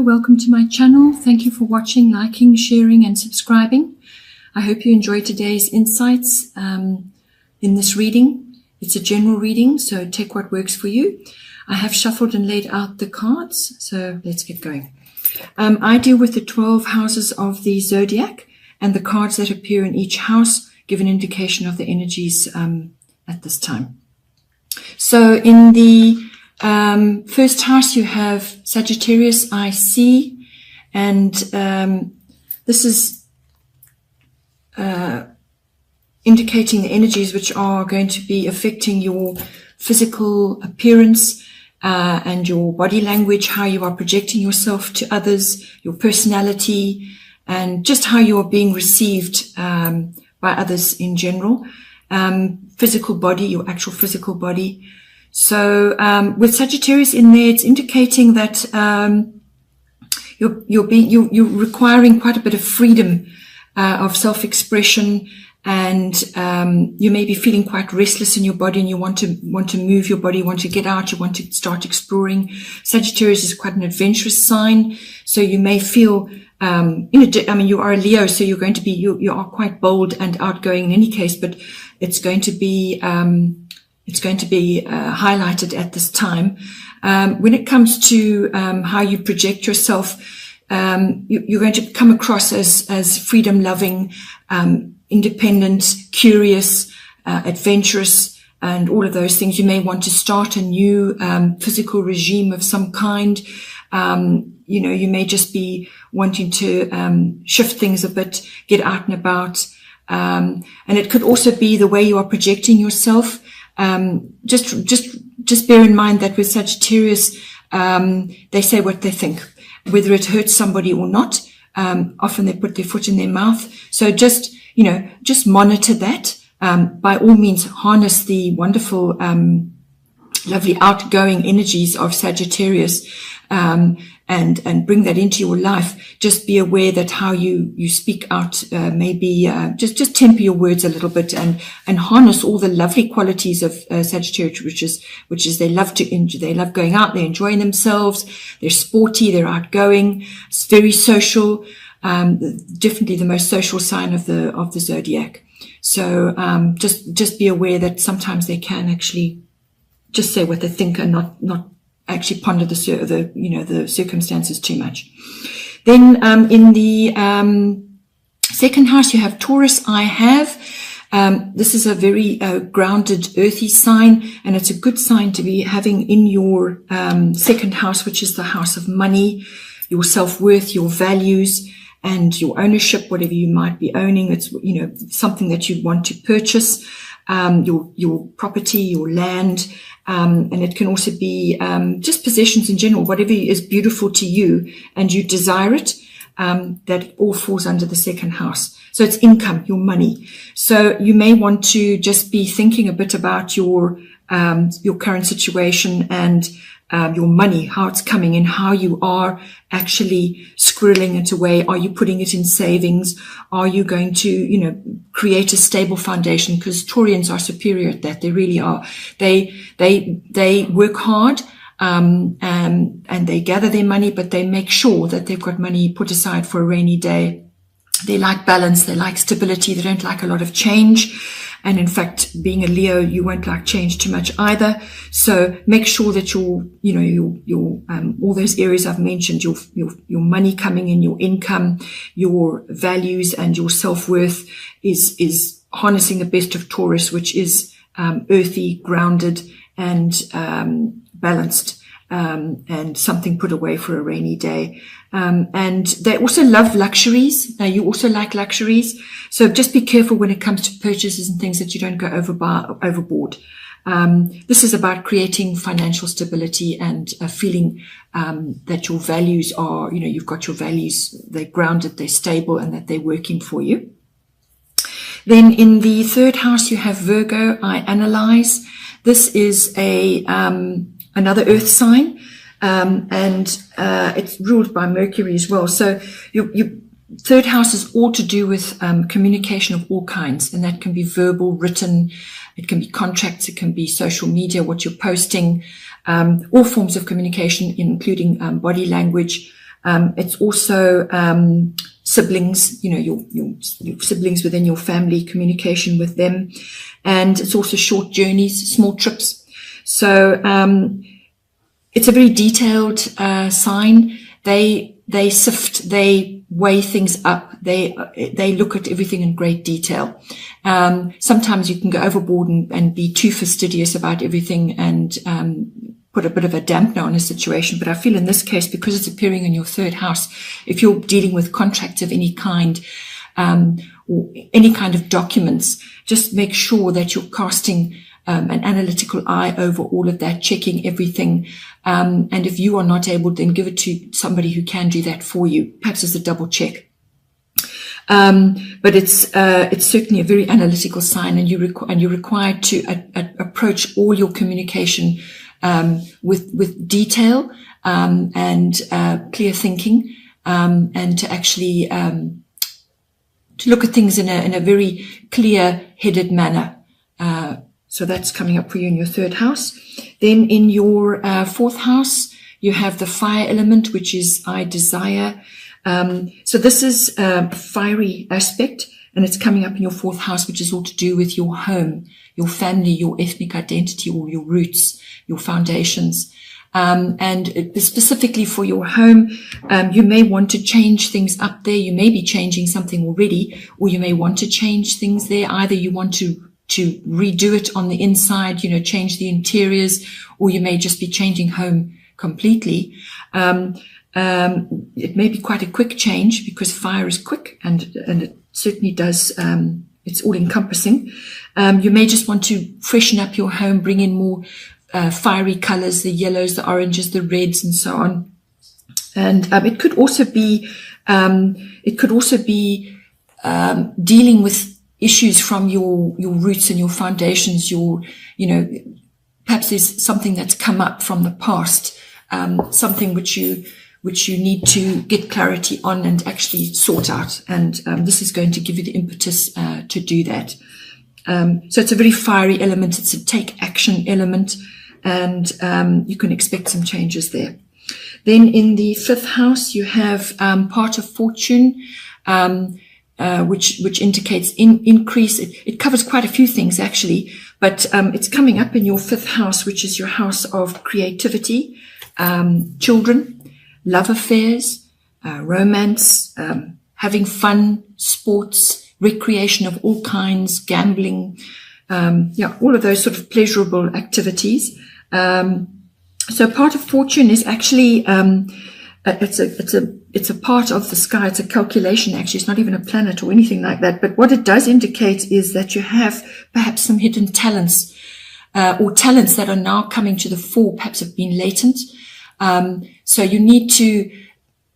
Welcome to my channel. Thank you for watching, liking, sharing, and subscribing. I hope you enjoyed today's insights in this reading. It's a general reading, so take what works for you. I have shuffled and laid out the cards, so let's get going. I deal with the 12 houses of the zodiac, and the cards that appear in each house give an indication of the energies at this time. So in the first house, you have Sagittarius IC, and this is indicating the energies which are going to be affecting your physical appearance and your body language, how you are projecting yourself to others, your personality, and just how you are being received by others in general. Physical body, your actual physical body. So with Sagittarius in there, it's indicating that you're requiring quite a bit of freedom of self-expression, and you may be feeling quite restless in your body, and you want to move your body, you want to get out, you want to start exploring. Sagittarius is quite an adventurous sign, so you may feel you are a Leo, so you're going to be you are quite bold and outgoing in any case, but it's going to be highlighted at this time. When it comes to how you project yourself, you're going to come across as freedom-loving, independent, curious, adventurous, and all of those things. You may want to start a new physical regime of some kind. You may just be wanting to shift things a bit, get out and about. And it could also be the way you are projecting yourself. Just bear in mind that with Sagittarius, they say what they think, whether it hurts somebody or not. Often they put their foot in their mouth. So just monitor that. By all means, harness the wonderful, lovely outgoing energies of Sagittarius, and bring that into your life. Just be aware that how you speak out, maybe just temper your words a little bit, and harness all the lovely qualities of Sagittarius, which is they love going out, they're enjoying themselves, they're sporty, they're outgoing, it's very social, definitely the most social sign of the zodiac. So just be aware that sometimes they can actually just say what they think and not actually ponder the circumstances too much. Then in the second house, you have Taurus. This is a very grounded, earthy sign, and it's a good sign to be having in your second house, which is the house of money, your self-worth, your values, and your ownership, whatever you might be owning. It's something that you want to purchase, your property, your land. And it can also be just possessions in general, whatever is beautiful to you and you desire it, that all falls under the second house. So it's income, your money. So you may want to just be thinking a bit about your current situation and your money, how it's coming in, how you are actually squirreling it away. Are you putting it in savings? Are you going to, create a stable foundation? Because Taurians are superior at that. They really are. They work hard, and they gather their money, but they make sure that they've got money put aside for a rainy day. They like balance. They like stability. They don't like a lot of change. And in fact, being a Leo, you won't like change too much either. So make sure that your all those areas I've mentioned, your money coming in, your income, your values, and your self-worth is harnessing the best of Taurus, which is earthy, grounded, and balanced, and something put away for a rainy day. And they also love luxuries. Now, you also like luxuries. So just be careful when it comes to purchases and things that you don't go overboard. This is about creating financial stability and feeling that your values are, you've got your values, they're grounded, they're stable, and that they're working for you. Then in the third house, you have Virgo. I analyze. This is another earth sign. And it's ruled by Mercury as well. So your third house is all to do with communication of all kinds, and that can be verbal, written, it can be contracts, it can be social media, what you're posting, all forms of communication, including body language, It's also siblings, your siblings within your family, communication with them. And it's also short journeys, small trips. So it's a very detailed sign. They sift, they weigh things up, they look at everything in great detail. Sometimes you can go overboard and be too fastidious about everything and put a bit of a dampener on a situation. But I feel in this case, because it's appearing in your third house, if you're dealing with contracts of any kind, or any kind of documents, just make sure that you're casting an analytical eye over all of that, checking everything. And if you are not able, then give it to somebody who can do that for you, perhaps as a double check. But it's certainly a very analytical sign, and you're required to approach all your communication with detail and clear thinking, and to actually to look at things in a very clear-headed manner. So that's coming up for you in your third house. Then in your fourth house, you have the fire element, which is I desire. So this is a fiery aspect, and it's coming up in your fourth house, which is all to do with your home, your family, your ethnic identity, or your roots, your foundations. And specifically for your home, you may want to change things up there. You may be changing something already, or you may want to change things there. Either you want to redo it on the inside, change the interiors, or you may just be changing home completely. It may be quite a quick change because fire is quick, and it certainly does, it's all encompassing. You may just want to freshen up your home, bring in more fiery colors, the yellows, the oranges, the reds, and so on. And it could also be dealing with issues from your roots and your foundations. Perhaps there's something that's come up from the past, something which you need to get clarity on and actually sort out. And this is going to give you the impetus to do that. So it's a very fiery element. It's a take action element, and you can expect some changes there. Then in the fifth house, you have part of fortune, which indicates increase. It covers quite a few things actually, but it's coming up in your fifth house, which is your house of creativity, children, love affairs, romance, having fun, sports, recreation of all kinds, gambling, all of those sort of pleasurable activities. So part of fortune is actually it's a part of the sky. It's a calculation, actually. It's not even a planet or anything like that. But what it does indicate is that you have perhaps some hidden talents, or talents that are now coming to the fore, perhaps have been latent. So you need to,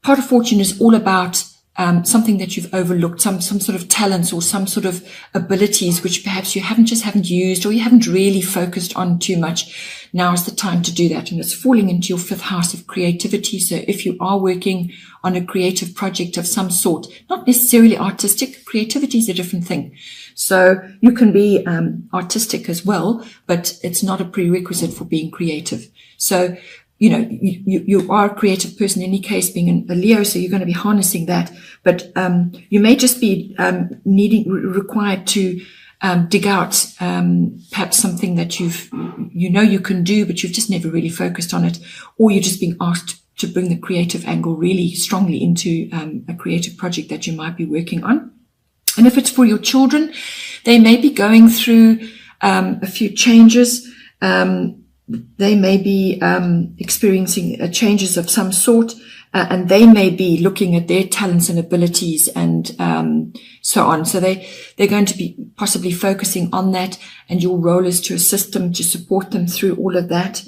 part of fortune is all about something that you've overlooked, some sort of talents or some sort of abilities which perhaps you haven't used, or you haven't really focused on too much. Now is the time to do that. And it's falling into your fifth house of creativity. So if you are working on a creative project of some sort, not necessarily artistic, creativity is a different thing. So you can be artistic as well, but it's not a prerequisite for being creative. So you are a creative person in any case, being a Leo, so you're going to be harnessing that. But you may just be required to dig out perhaps something that you can do, but you've just never really focused on it, or you're just being asked to bring the creative angle really strongly into a creative project that you might be working on. And if it's for your children, they may be going through a few changes. They may be experiencing changes of some sort, and they may be looking at their talents and abilities and so on. So they're going to be possibly focusing on that, and your role is to assist them, to support them through all of that.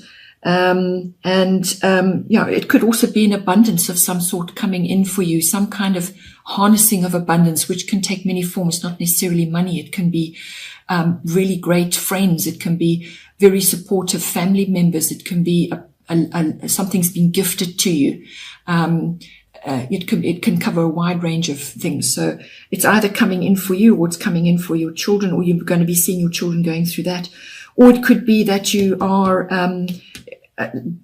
It could also be an abundance of some sort coming in for you, some kind of harnessing of abundance, which can take many forms, not necessarily money. It can be really great friends. It can be very supportive family members. It can be something's been gifted to you. It can cover a wide range of things. So it's either coming in for you, or it's coming in for your children, or you're going to be seeing your children going through that. Or it could be that you are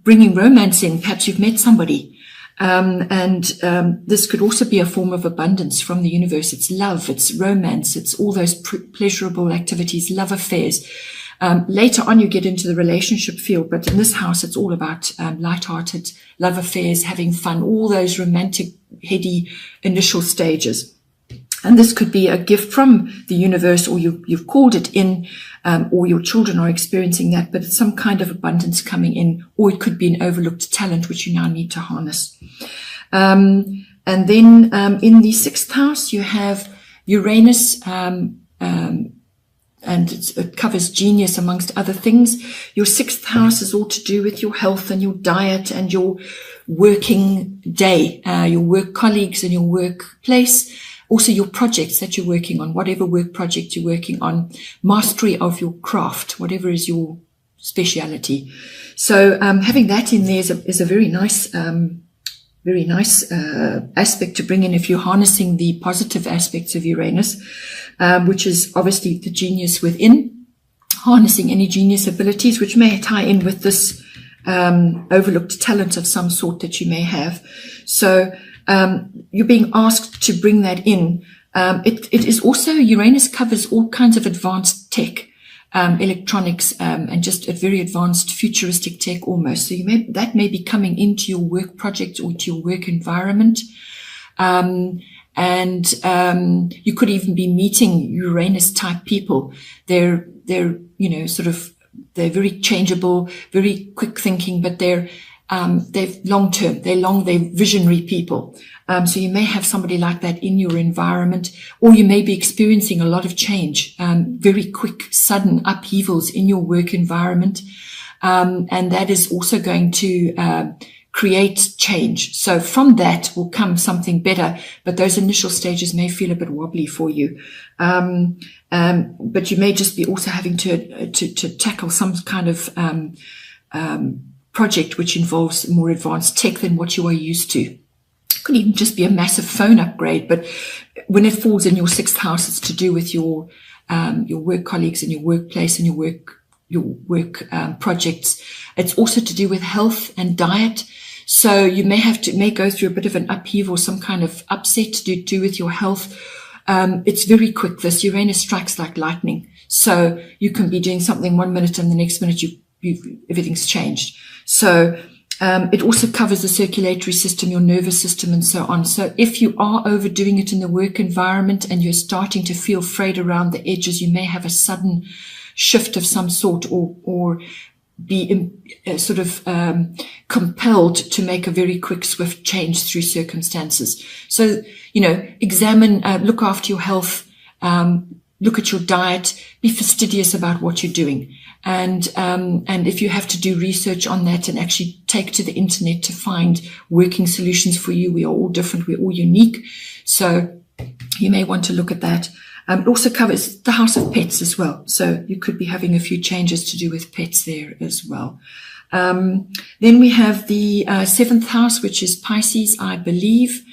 bringing romance in. Perhaps you've met somebody This could also be a form of abundance from the universe. It's love, it's romance, it's all those pleasurable activities, love affairs. Later on, you get into the relationship field, but in this house, it's all about light-hearted love affairs, having fun, all those romantic, heady initial stages. And this could be a gift from the universe, or you've called it in, or your children are experiencing that, but it's some kind of abundance coming in, or it could be an overlooked talent, which you now need to harness. And then in the 6th house, you have Uranus, and it covers genius amongst other things. Your 6th house is all to do with your health and your diet and your working day, your work colleagues and your workplace. Also your projects that you're working on, whatever work project you're working on, mastery of your craft, whatever is your speciality. So having that in there is a very nice aspect to bring in if you're harnessing the positive aspects of Uranus, which is obviously the genius within, harnessing any genius abilities, which may tie in with this overlooked talent of some sort that you may have. So you're being asked to bring that in. It is also, Uranus covers all kinds of advanced tech, electronics, and just a very advanced futuristic tech almost. So that may be coming into your work project or to your work environment. You could even be meeting Uranus type people. They're very changeable, very quick thinking, but they're long-term, they're visionary people. So you may have somebody like that in your environment, or you may be experiencing a lot of change, very quick, sudden upheavals in your work environment. And that is also going to create change. So from that will come something better, but those initial stages may feel a bit wobbly for you. But you may just be also having to tackle some kind of project which involves more advanced tech than what you are used to. It could even just be a massive phone upgrade, but when it falls in your 6th house, it's to do with your work colleagues and your workplace and your work projects. It's also to do with health and diet. So you may go through a bit of an upheaval, some kind of upset to do with your health. It's very quick. This Uranus strikes like lightning. So you can be doing something 1 minute and the next minute everything's changed. So it also covers the circulatory system, your nervous system, and so on. So if you are overdoing it in the work environment and you're starting to feel frayed around the edges, you may have a sudden shift of some sort, or be compelled to make a very quick, swift change through circumstances. So, examine, look after your health, look at your diet, be fastidious about what you're doing. And if you have to do research on that and actually take to the internet to find working solutions for you, we are all different, we're all unique. So you may want to look at that. It also covers the house of pets as well. So you could be having a few changes to do with pets there as well. Then we have the 7th house, which is Pisces, I believe.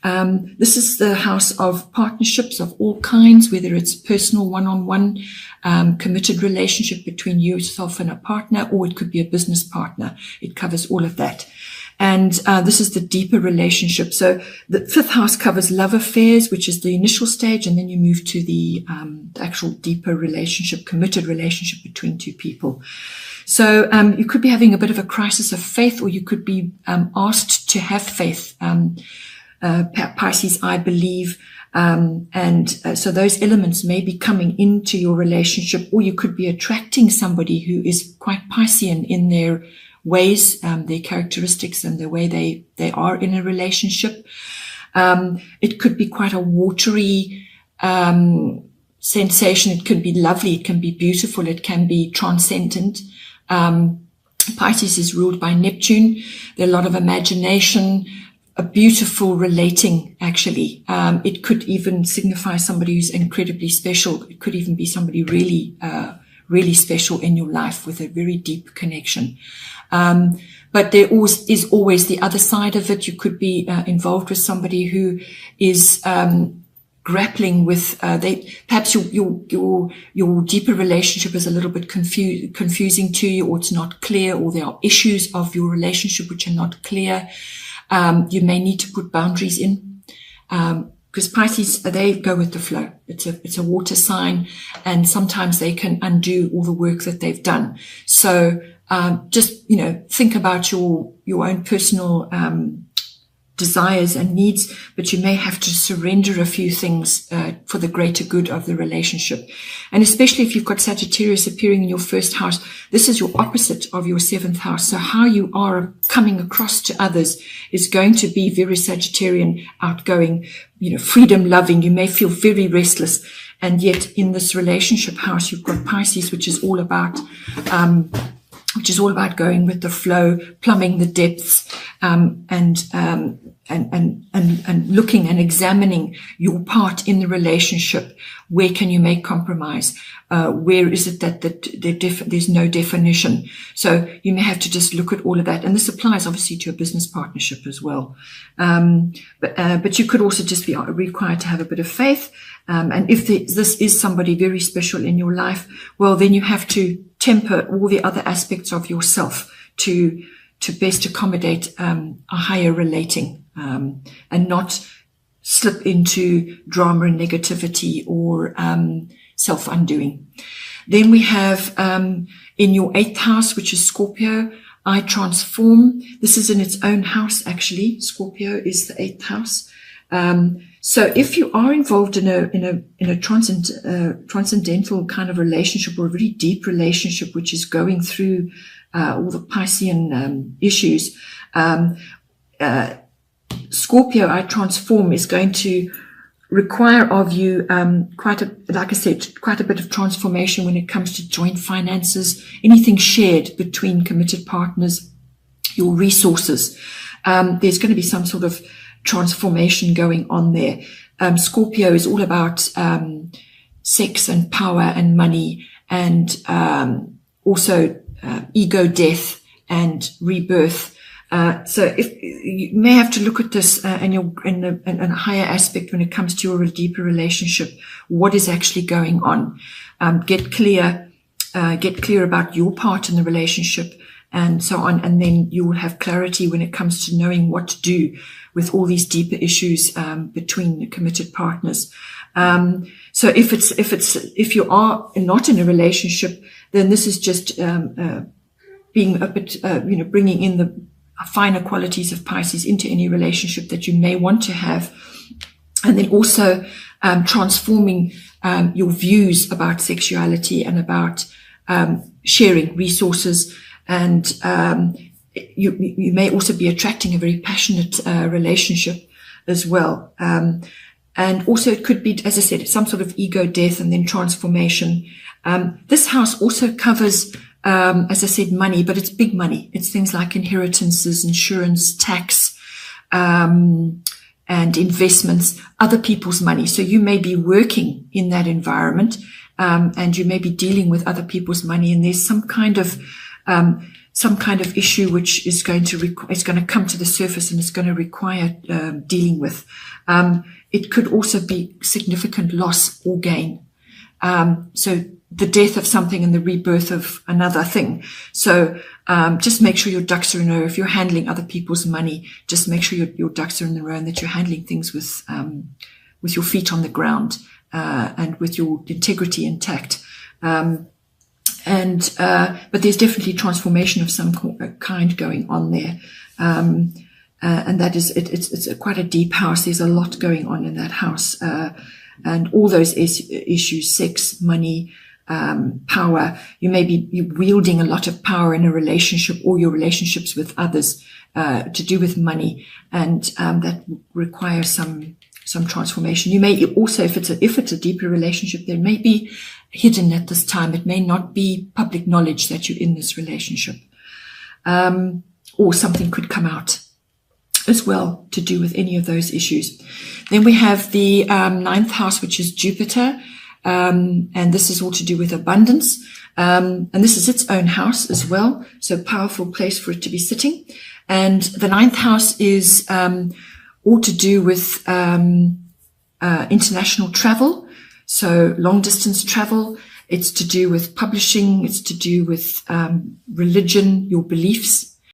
This is the house of partnerships of all kinds, whether it's personal one-on-one, committed relationship between yourself and a partner, or it could be a business partner. It covers all of that. And this is the deeper relationship. So the 5th house covers love affairs, which is the initial stage, and then you move to the actual deeper relationship, committed relationship between two people. So you could be having a bit of a crisis of faith, or you could be asked to have faith. Pisces, I believe. So those elements may be coming into your relationship, or you could be attracting somebody who is quite Piscean in their ways, their characteristics and the way they are in a relationship. It could be quite a watery sensation. It can be lovely. It can be beautiful. It can be transcendent. Pisces is ruled by Neptune. There's a lot of imagination, a beautiful relating, actually. It could even signify somebody who's incredibly special. It could even be somebody really, really special in your life with a very deep connection. But there is always the other side of it. You could be involved with somebody who is grappling with perhaps your deeper relationship is a little bit confusing to you, or it's not clear, or there are issues of your relationship which are not clear. you may need to put boundaries in. Because Pisces, they go with the flow. It's a water sign, and sometimes they can undo all the work that they've done. So just, think about your own personal desires and needs, but you may have to surrender a few things for the greater good of the relationship. And especially if you've got Sagittarius appearing in your first house, this is your opposite of your seventh house. So how you are coming across to others is going to be very Sagittarian, outgoing, freedom loving. You may feel very restless. And yet in this relationship house, you've got Pisces, which is all about going with the flow, plumbing the depths, and looking and examining your part in the relationship. Where can you make compromise? Where is it that there's no definition? So you may have to just look at all of that. And this applies obviously to a business partnership as well. But you could also just be required to have a bit of faith. And if this is somebody very special in your life, well, then you have to temper all the other aspects of yourself to best accommodate a higher relating, and not slip into drama and negativity or self-undoing. Then we have in your 8th house, which is Scorpio, I transform. This is in its own house, actually. Scorpio is the 8th house. So if you are involved in a transcendental kind of relationship, or a really deep relationship, which is going through all the Piscean issues, Scorpio, I transform, is going to require of you quite a bit of transformation when it comes to joint finances, anything shared between committed partners, your resources. There's going to be some sort of transformation going on there. Scorpio is all about sex and power and money, and also ego death and rebirth. So if you may have to look at this in a higher aspect when it comes to your deeper relationship, what is actually going on. Get clear about your part in the relationship and so on. And then you will have clarity when it comes to knowing what to do with all these deeper issues between the committed partners. So if you are not in a relationship, then this is just being a bit, bringing in the finer qualities of Pisces into any relationship that you may want to have, and then also transforming your views about sexuality and about sharing resources. And you may also be attracting a very passionate relationship as well. And also it could be, as I said, some sort of ego death and then transformation. This house also covers, as I said, money, but it's big money. It's things like inheritances, insurance, tax, and investments, other people's money. So you may be working in that environment, and you may be dealing with other people's money, and there's some kind of issue which is going to come to the surface, and it's going to require dealing with. It could also be significant loss or gain. So the death of something and the rebirth of another thing. So just make sure your ducks are in a row. If you're handling other people's money, just make sure your ducks are in the row, and that you're handling things with your feet on the ground, and with your integrity intact. But there's definitely transformation of some kind going on there. And that is, it's quite a deep house. There's a lot going on in that house. And all those issues, sex, money, power. You may be wielding a lot of power in a relationship, or your relationships with others, to do with money. And, that requires some transformation. You may also, if it's a deeper relationship, there may be hidden at this time. It may not be public knowledge that you're in this relationship. Or something could come out as well to do with any of those issues. Then we have the 9th house, which is Jupiter. And this is all to do with abundance. And this is its own house as well. So powerful place for it to be sitting. And the 9th house is all to do with international travel. So long distance travel. It's to do with publishing. It's to do with religion, your beliefs.